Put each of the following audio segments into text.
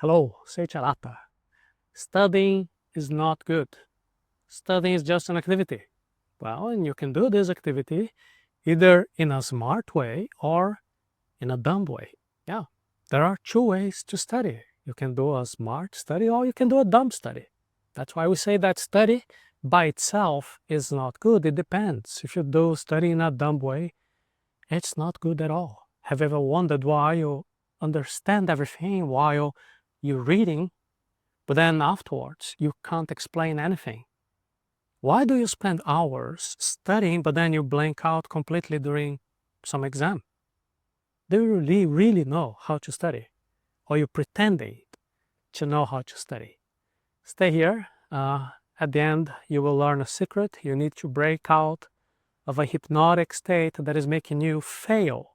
Hello, Seiiti Arata. Studying is not good. Studying is just an activity. Well, and you can do this activity either in a smart way or in a dumb way. Yeah, there are two ways to study. You can do a smart study or you can do a dumb study. That's why we say that study by itself is not good. It depends. If you do study in a dumb way, it's not good at all. Have you ever wondered why you understand everything while you're reading, but then afterwards you can't explain anything? Why do you spend hours studying, but then you blank out completely during some exam? Do you really know how to study? Or are you pretending to know how to study? Stay here. At the end, you will learn a secret. You need to break out of a hypnotic state that is making you fail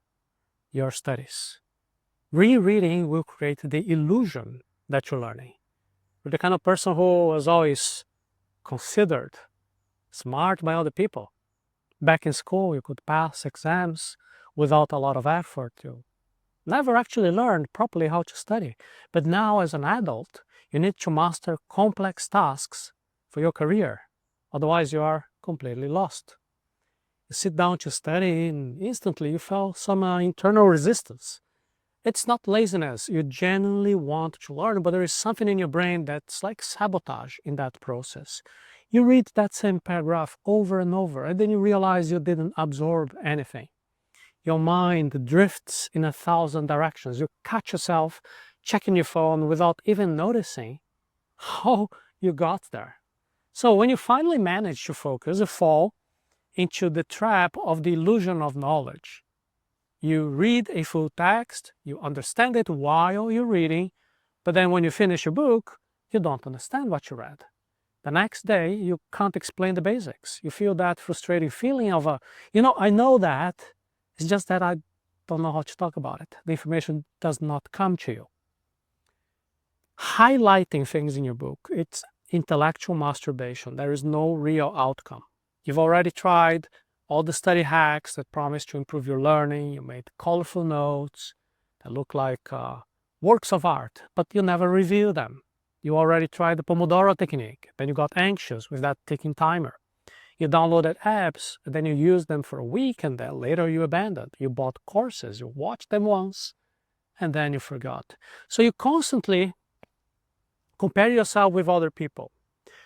your studies. Rereading will create the illusion that you're learning. You're the kind of person who was always considered smart by other people. Back in school, you could pass exams without a lot of effort. You never actually learned properly how to study. But now, as an adult, you need to master complex tasks for your career. Otherwise, you are completely lost. You sit down to study, and instantly you feel some internal resistance. It's not laziness. You genuinely want to learn, but there is something in your brain that's like sabotage in that process. You read that same paragraph over and over, and then you realize you didn't absorb anything. Your mind drifts in 1,000 directions. You catch yourself checking your phone without even noticing how you got there. So when you finally manage to focus, you fall into the trap of the illusion of knowledge. You read a full text, you understand it while you're reading, but then when you finish your book, you don't understand what you read. The next day, you can't explain the basics. You feel that frustrating feeling of I know that, it's just that I don't know how to talk about it. The information does not come to you. Highlighting things in your book, it's intellectual masturbation. There is no real outcome. You've already tried all the study hacks that promise to improve your learning. You made colorful notes that look like works of art, but you never review them. You already tried the Pomodoro technique, then you got anxious with that ticking timer. You downloaded apps, and then you used them for a week, and then later you abandoned. You bought courses, you watched them once, and then you forgot. So you constantly compare yourself with other people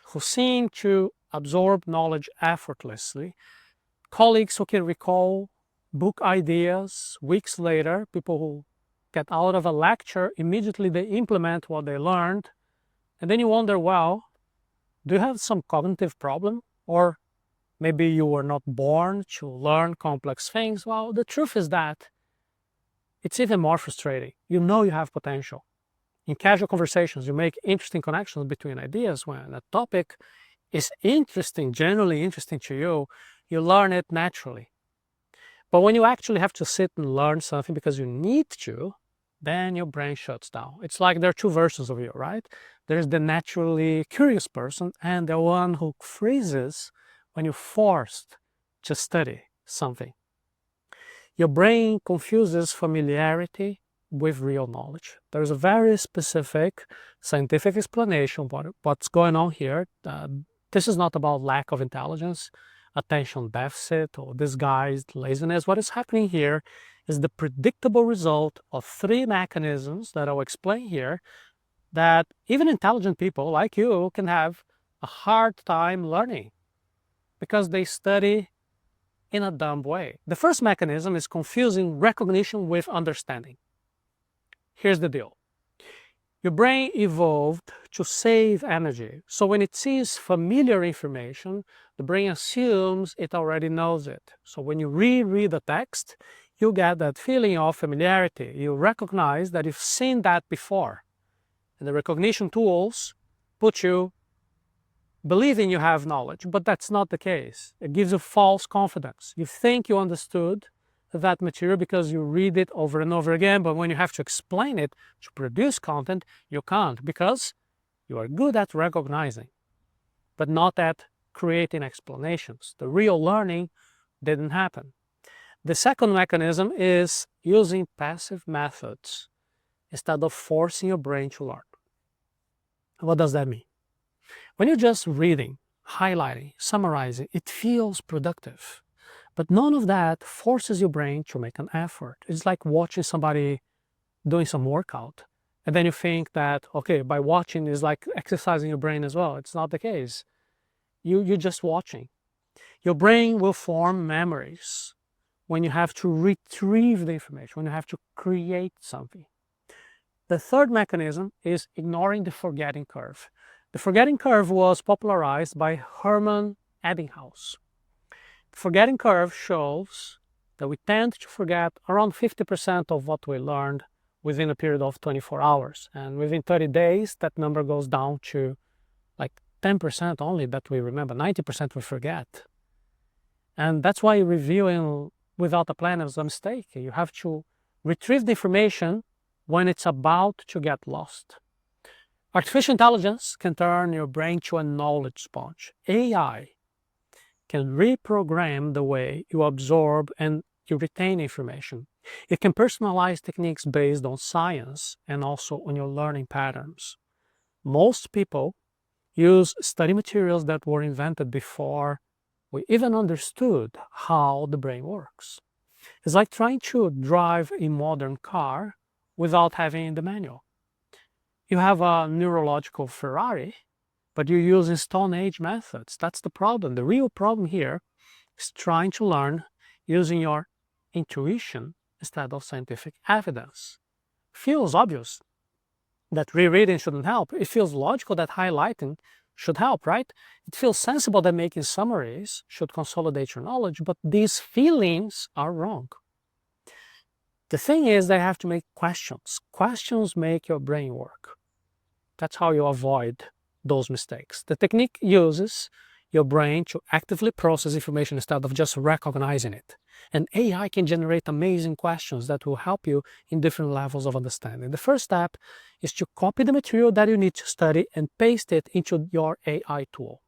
who seem to absorb knowledge effortlessly, colleagues who can recall book ideas weeks later, people who get out of a lecture, immediately they implement what they learned. And then you wonder, well, do you have some cognitive problem? Or maybe you were not born to learn complex things. Well, the truth is that it's even more frustrating. You know you have potential. In casual conversations, you make interesting connections between ideas. When a topic is interesting, generally interesting to you, you learn it naturally. But when you actually have to sit and learn something because you need to, then your brain shuts down. It's like there are two versions of you, right? There's the naturally curious person and the one who freezes when you're forced to study something. Your brain confuses familiarity with real knowledge. There's a very specific scientific explanation of what's going on here. This is not about lack of intelligence, attention deficit, or disguised laziness. What is happening here is the predictable result of three mechanisms that I'll explain here that even intelligent people like you can have a hard time learning because they study in a dumb way. The first mechanism is confusing recognition with understanding. Here's the deal. Your brain evolved to save energy. So when it sees familiar information, the brain assumes it already knows it. So when you reread the text, you get that feeling of familiarity. You recognize that you've seen that before. And the recognition tools put you believing you have knowledge, but that's not the case. It gives you false confidence. You think you understood that material because you read it over and over again, but when you have to explain it to produce content, you can't because you are good at recognizing, but not at creating explanations. The real learning didn't happen. The second mechanism is using passive methods. instead of forcing your brain to learn. What does that mean? When you're just reading, highlighting, summarizing, it feels productive. But none of that forces your brain to make an effort. It's like watching somebody doing some workout. And then you think that, okay, by watching is like exercising your brain as well. It's not the case. You're just watching. Your brain will form memories when you have to retrieve the information, when you have to create something. The third mechanism is ignoring the forgetting curve. The forgetting curve was popularized by Hermann Ebbinghaus. The forgetting curve shows that we tend to forget around 50% of what we learned within a period of 24 hours. And within 30 days, that number goes down to like 10% only that we remember. 90% we forget. And that's why reviewing without a plan is a mistake. You have to retrieve the information when it's about to get lost. Artificial intelligence can turn your brain to a knowledge sponge. AI can reprogram the way you absorb and you retain information. It can personalize techniques based on science and also on your learning patterns. Most people use study materials that were invented before we even understood how the brain works. It's like trying to drive a modern car without having the manual. You have a neurological Ferrari, but you're using Stone Age methods. That's the problem. The real problem here is trying to learn using your intuition instead of scientific evidence. Feels obvious that rereading shouldn't help. It feels logical that highlighting should help, right? It feels sensible that making summaries should consolidate your knowledge, but these feelings are wrong. The thing is, they have to make questions. Questions make your brain work. That's how you avoid those mistakes. The technique uses your brain to actively process information instead of just recognizing it. And AI can generate amazing questions that will help you in different levels of understanding. The first step is to copy the material that you need to study and paste it into your AI tool.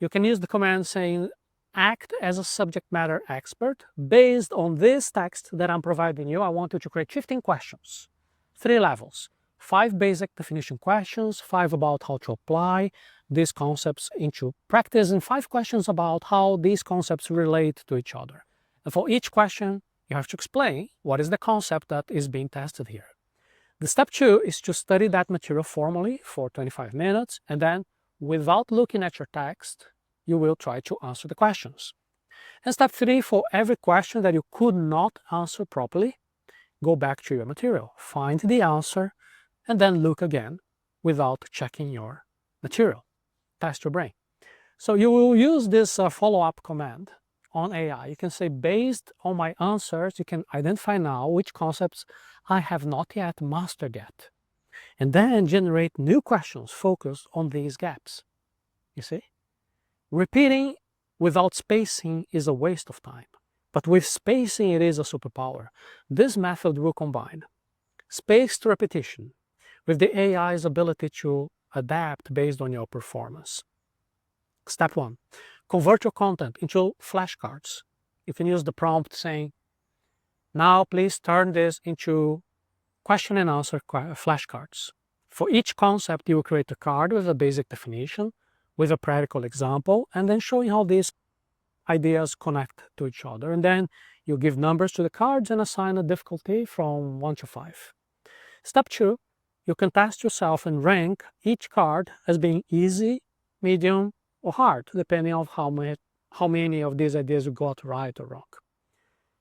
You can use the command saying, act as a subject matter expert. Based on this text that I'm providing you, I want you to create 15 questions, 3 levels. 5 basic definition questions, 5 about how to apply these concepts into practice, and 5 questions about how these concepts relate to each other. And for each question, you have to explain what is the concept that is being tested here. The step 2 is to study that material formally for 25 minutes, and then, without looking at your text, you will try to answer the questions. And step 3, for every question that you could not answer properly, go back to your material, find the answer, and then look again without checking your material. Test your brain. So you will use this follow-up command on AI. You can say, based on my answers, you can identify now which concepts I have not yet mastered yet. And then generate new questions focused on these gaps. You see? Repeating without spacing is a waste of time. But with spacing, it is a superpower. This method will combine spaced repetition with the AI's ability to adapt based on your performance. Step 1, convert your content into flashcards. You can use the prompt saying, now please turn this into question and answer flashcards. For each concept, you will create a card with a basic definition, with a practical example, and then showing how these ideas connect to each other. And then you give numbers to the cards and assign a difficulty from 1 to 5. Step 2, you can test yourself and rank each card as being easy, medium, or hard, depending on how many of these ideas you got right or wrong.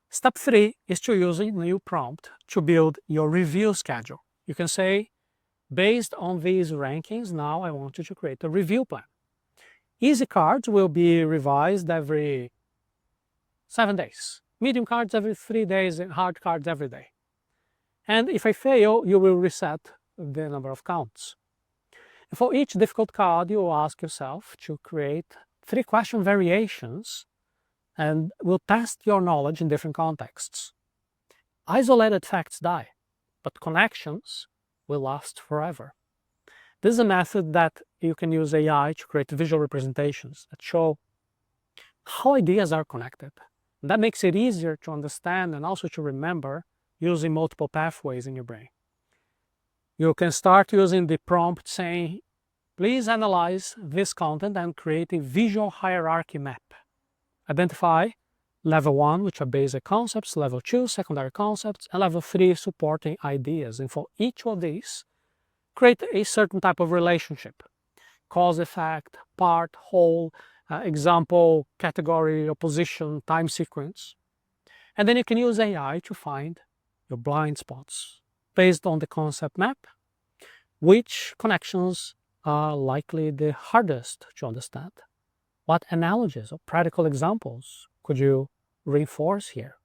Step 3 is to use a new prompt to build your review schedule. You can say, based on these rankings, now I want you to create a review plan. Easy cards will be revised every 7 days. Medium cards every 3 days, and hard cards every day. And if I fail, you will reset the number of counts. For each difficult card, you will ask yourself to create 3 question variations and will test your knowledge in different contexts. Isolated facts die, but connections will last forever. This is a method that you can use AI to create visual representations that show how ideas are connected. And that makes it easier to understand and also to remember using multiple pathways in your brain. You can start using the prompt saying, please analyze this content and create a visual hierarchy map. Identify level 1, which are basic concepts, level 2, secondary concepts, and level 3, supporting ideas. And for each of these, create a certain type of relationship. Cause, effect, part, whole, example, category, opposition, time sequence. And then you can use AI to find your blind spots based on the concept map, which connections are likely the hardest to understand. What analogies or practical examples could you reinforce here?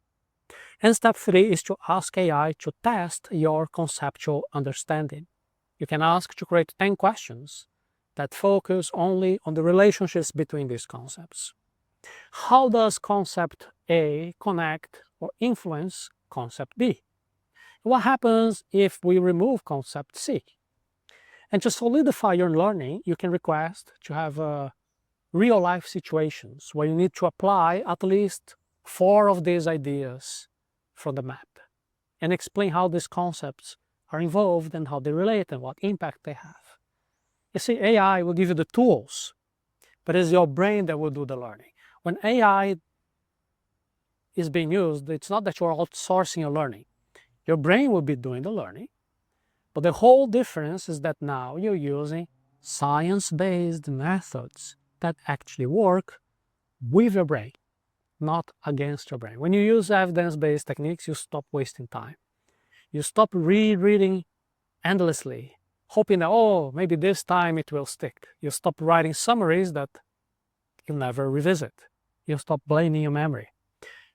And step 3 is to ask AI to test your conceptual understanding. You can ask to create 10 questions that focus only on the relationships between these concepts. How does concept A connect or influence concept B? What happens if we remove concept C? And to solidify your learning, you can request to have real-life situations where you need to apply at least 4 of these ideas from the map and explain how these concepts are involved and how they relate and what impact they have. You see, AI will give you the tools, but it's your brain that will do the learning. When AI is being used, it's not that you're outsourcing your learning. Your brain will be doing the learning, but the whole difference is that now you're using science-based methods that actually work with your brain, not against your brain. When you use evidence-based techniques, you stop wasting time. You stop rereading endlessly, hoping that, oh, maybe this time it will stick. You stop writing summaries that you'll never revisit. You stop blaming your memory.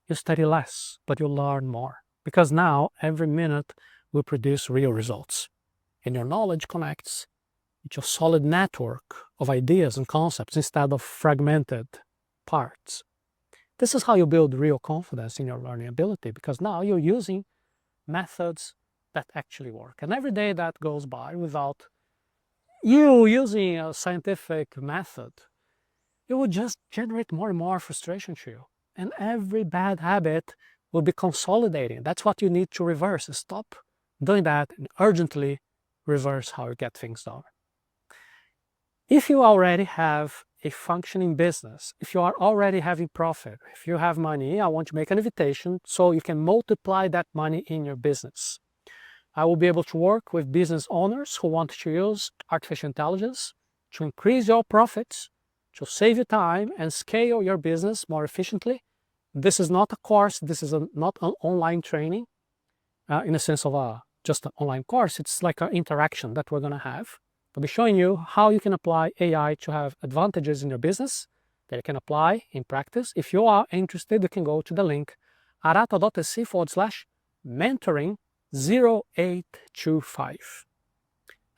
You study less, but you learn more. Because now, every minute will produce real results. And your knowledge connects into a solid network of ideas and concepts instead of fragmented parts. This is how you build real confidence in your learning ability, because now you're using methods that actually work. And every day that goes by without you using a scientific method, it will just generate more and more frustration to you. And every bad habit will be consolidating. That's what you need to reverse. Stop doing that and urgently reverse how you get things done. If you already have a functioning business, if you are already having profit, if you have money, I want to make an invitation so you can multiply that money in your business. I will be able to work with business owners who want to use artificial intelligence to increase your profits, to save you time and scale your business more efficiently. This is not a course, this is not an online training in the sense of just an online course. It's like an interaction that we're going to have. I'll be showing you how you can apply AI to have advantages in your business that you can apply in practice. If you are interested, you can go to the link arata.se/mentoring0825.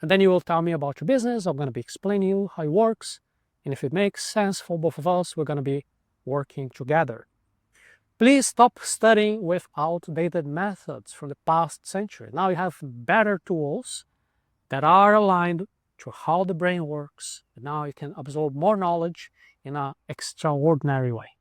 And then you will tell me about your business. I'm going to be explaining you how it works. And if it makes sense for both of us, we're going to be working together. Please stop studying with outdated methods from the past century. Now you have better tools that are aligned to how the brain works. And now you can absorb more knowledge in an extraordinary way.